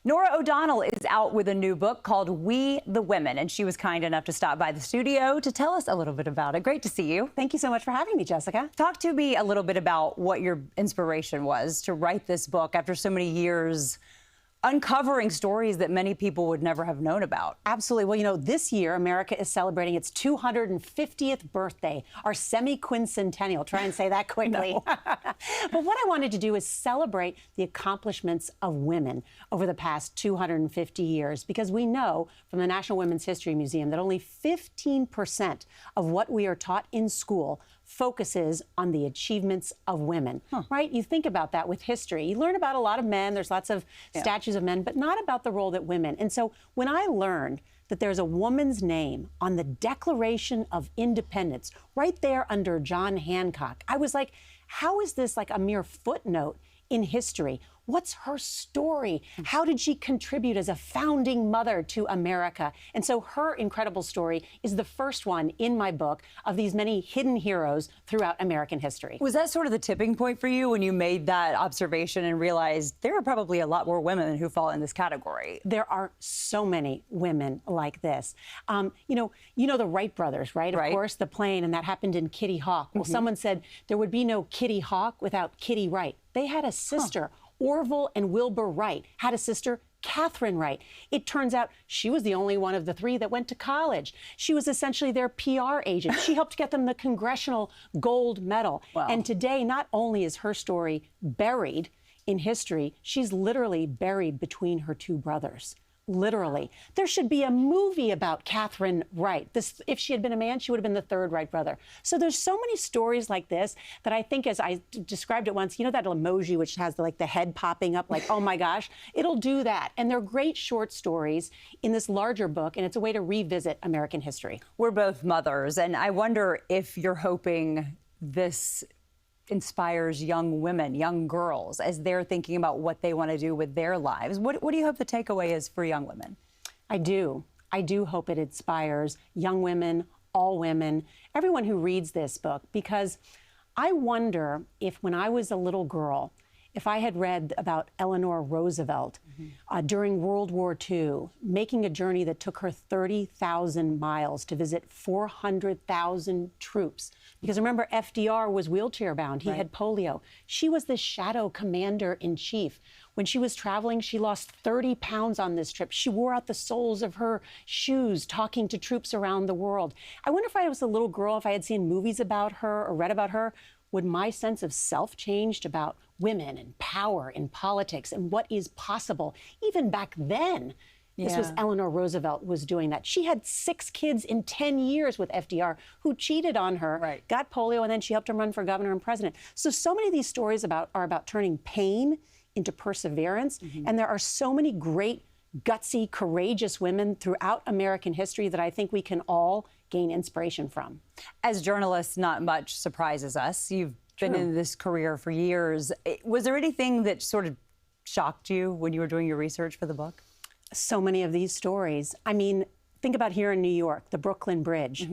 Norah O'Donnell is out with a new book called We the Women, and she was kind enough to stop by the studio to tell us a little bit about it. Great to see you. Thank you so much for having me, Jessica. Talk to me a little bit about what your inspiration was to write this book after so many years uncovering stories that many people would never have known about. Absolutely. Well, you know, this year, America is celebrating its 250th birthday, our semi-quincentennial. Try and say that quickly. But what I wanted to do is celebrate the accomplishments of women over the past 250 years, because we know from the National Women's History Museum that only 15% of what we are taught in school focuses on the achievements of women, right? You think about that with history. You learn about a lot of men. There's lots of statues of men, but not about the role that women. And so when I learned that there's a woman's name on the Declaration of Independence right there under John Hancock, I was like, how is this like a mere footnote in history? What's her story? How did she contribute as a founding mother to America? And so her incredible story is the first one in my book of these many hidden heroes throughout American history. Was that sort of the tipping point for you when you made that observation and realized there are probably a lot more women who fall in this category? There are so many women like this. You know the Wright brothers, right? Of course, the plane, and that happened in Kitty Hawk. Well, someone said there would be no Kitty Hawk without Kitty Wright. They had a sister. Orville and Wilbur Wright had a sister, Catherine Wright. It turns out she was the only one of the three that went to college. She was essentially their PR agent. She helped get them the Congressional Gold Medal. Wow. And today, not only is her story buried in history, she's literally buried between her two brothers. Literally. There should be a movie about Catherine Wright. If she had been a man, she would have been the third Wright brother. So there's so many stories like this that I think, as I described it once, you know that emoji which has the head popping up like, oh my gosh, it'll do that. And they're great short stories in this larger book, and it's a way to revisit American history. We're both mothers, and I wonder if you're hoping this inspires young women, young girls, as they're thinking about what they want to do with their lives. What do you hope the takeaway is for young women? I do hope it inspires young women, all women, everyone who reads this book, because I wonder if when I was a little girl, if I had read about Eleanor Roosevelt during World War II, making a journey that took her 30,000 miles to visit 400,000 troops. Because remember, FDR was wheelchair bound. He had polio. She was the shadow commander-in-chief. When she was traveling, she lost 30 pounds on this trip. She wore out the soles of her shoes talking to troops around the world. I wonder if I was a little girl, if I had seen movies about her or read about her, would my sense of self changed about women and power in politics and what is possible? Even back then, this was Eleanor Roosevelt was doing that. She had 6 kids in 10 years with FDR who cheated on her, got polio, and then she helped him run for governor and president. So many of these stories are about turning pain into perseverance. And there are so many great, gutsy, courageous women throughout American history that I think we can all gain inspiration from. As journalists, not much surprises us. You've been in this career for years. Was there anything that sort of shocked you when you were doing your research for the book? So many of these stories. I mean, think about here in New York, the Brooklyn Bridge.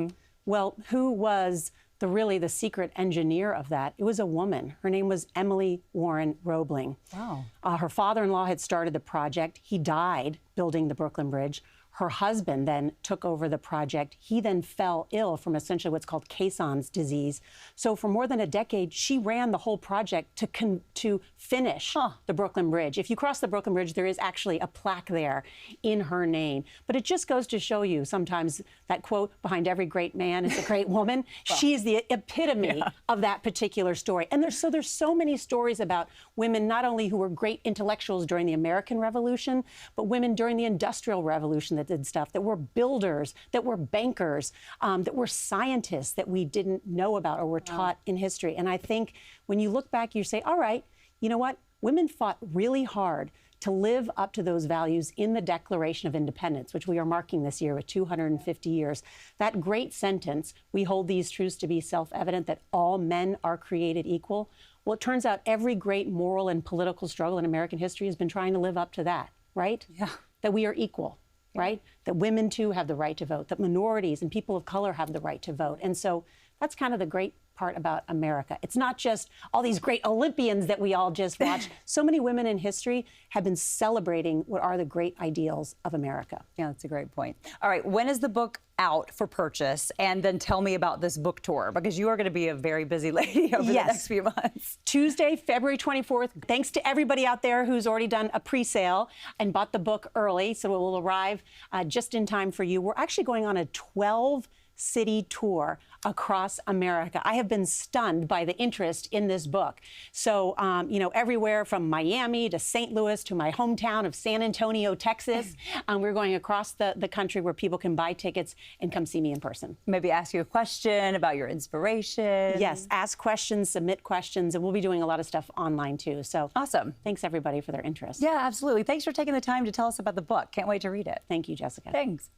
Well, who was really the secret engineer of that? It was a woman. Her name was Emily Warren Roebling. Wow. Her father-in-law had started the project. He died building the Brooklyn Bridge. Her husband then took over the project. He then fell ill from essentially what's called Caisson's disease. So for more than a decade, she ran the whole project to finish the Brooklyn Bridge. If you cross the Brooklyn Bridge, there is actually a plaque there in her name. But it just goes to show you sometimes that quote, behind every great man is a great woman. She's the epitome of that particular story. And there's so many stories about women, not only who were great intellectuals during the American Revolution, but women during the Industrial Revolution that did stuff, that were builders, that were bankers, that were scientists that we didn't know about or were taught in history. And I think when you look back, you say, all right, you know what? Women fought really hard to live up to those values in the Declaration of Independence, which we are marking this year with 250 years. That great sentence, we hold these truths to be self-evident, that all men are created equal. Well, it turns out every great moral and political struggle in American history has been trying to live up to that, right? Yeah. That we are equal. Right? That women, too, have the right to vote, that minorities and people of color have the right to vote. And so that's kind of the great part about America. It's not just all these great Olympians that we all just watched. So many women in history have been celebrating what are the great ideals of America. Yeah, that's a great point. All right, when is the book out for purchase? And then tell me about this book tour, because you are going to be a very busy lady over the next few months. Tuesday, February 24th. Thanks to everybody out there who's already done a pre-sale and bought the book early, so it will arrive just in time for you. We're actually going on a 12-city tour across America. I have been stunned by the interest in this book. So, you know, everywhere from Miami to St. Louis to my hometown of San Antonio, Texas. We're going across the country where people can buy tickets and come see me in person. Maybe ask you a question about your inspiration. Yes, ask questions, submit questions, and we'll be doing a lot of stuff online too. So awesome. Thanks everybody for their interest. Yeah, absolutely. Thanks for taking the time to tell us about the book. Can't wait to read it. Thank you, Jessica. Thanks.